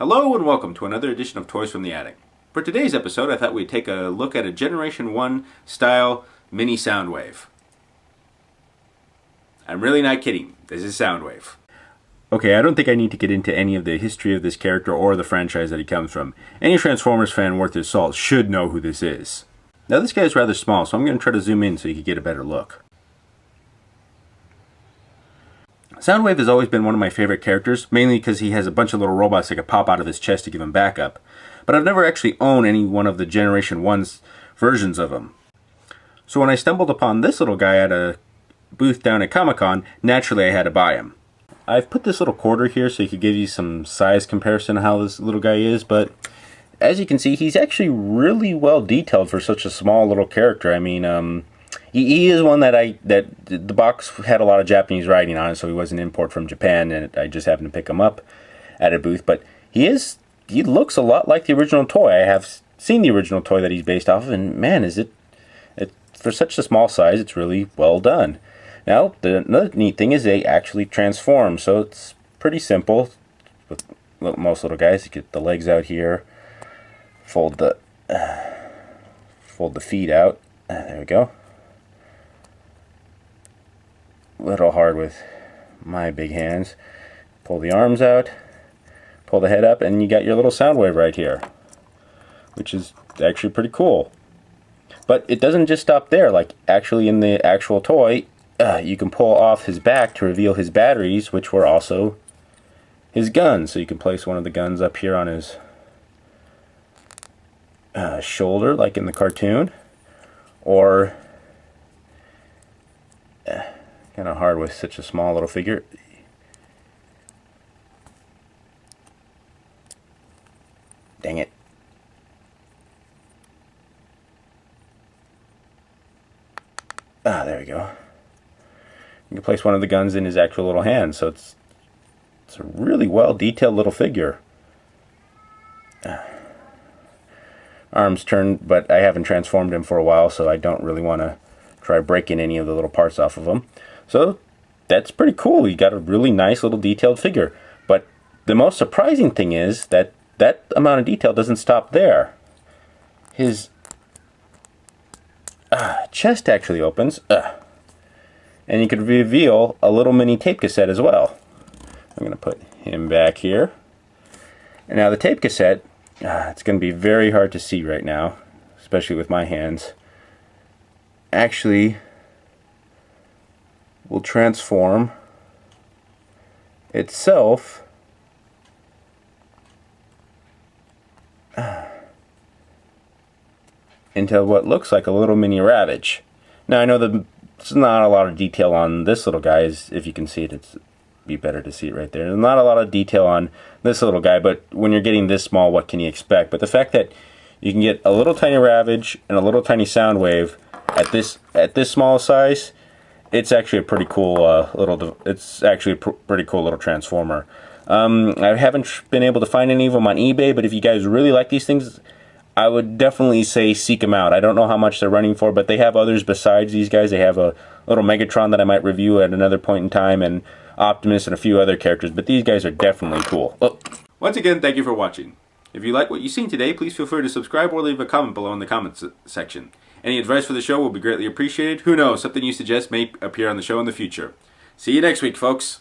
Hello and welcome to another edition of Toys from the Attic. For today's episode, I thought we'd take a look at a Generation 1 style mini soundwave. I'm really not kidding. This is Soundwave. Okay, I don't think I need to get into any of the history of this character or the franchise that he comes from. Any Transformers fan worth his salt should know who this is. Now this guy is rather small, so I'm going to try to zoom in so you can get a better look. Soundwave has always been one of my favorite characters, mainly because he has a bunch of little robots that could pop out of his chest to give him backup. But I've never actually owned any one of the Generation 1's versions of him. So when I stumbled upon this little guy at a booth down at Comic-Con, naturally I had to buy him. I've put this little quarter here so he could give you some size comparison of how this little guy is, but as you can see, he's actually really well detailed for such a small little character. I mean, he is one that the box had a lot of Japanese writing on it, so he was an import from Japan, and I just happened to pick him up at a booth. But he looks a lot like the original toy. I have seen the original toy that he's based off of, and man, is it for such a small size, it's really well done. Now, another neat thing is they actually transform, so it's pretty simple. With most little guys, you get the legs out here, fold the feet out. There we go. A little hard with my big hands. Pull the arms out, pull the head up, and you got your little Soundwave right here, which is actually pretty cool. But it doesn't just stop there. Like, actually in the actual toy, you can pull off his back to reveal his batteries, which were also his guns. So you can place one of the guns up here on his shoulder, like in the cartoon, or kind of hard with such a small little figure. Dang it. There we go. You can place one of the guns in his actual little hand, so it's a really well detailed little figure. Arms turned, but I haven't transformed him for a while, so I don't really want to try breaking any of the little parts off of him. So that's pretty cool. You got a really nice little detailed figure. But the most surprising thing is that that amount of detail doesn't stop there. His chest actually opens, and you can reveal a little mini tape cassette as well. I'm going to put him back here. And now the tape cassette, it's going to be very hard to see right now, especially with my hands, actually will transform itself into what looks like a little mini Ravage. Now I know there's not a lot of detail on this little guy. If you can see it, it'd be better to see it right there. There's not a lot of detail on this little guy, but when you're getting this small, what can you expect? But the fact that you can get a little tiny Ravage and a little tiny Soundwave at this small size, it's actually a pretty cool pretty cool little transformer. I haven't been able to find any of them on eBay, but if you guys really like these things, I would definitely say seek them out. I don't know how much they're running for, but they have others besides these guys. They have a little Megatron that I might review at another point in time, and Optimus and a few other characters, but these guys are definitely cool. Oh. Once again, thank you for watching. If you like what you've seen today, please feel free to subscribe or leave a comment below in the comments section. Any advice for the show will be greatly appreciated. Who knows, something you suggest may appear on the show in the future. See you next week, folks.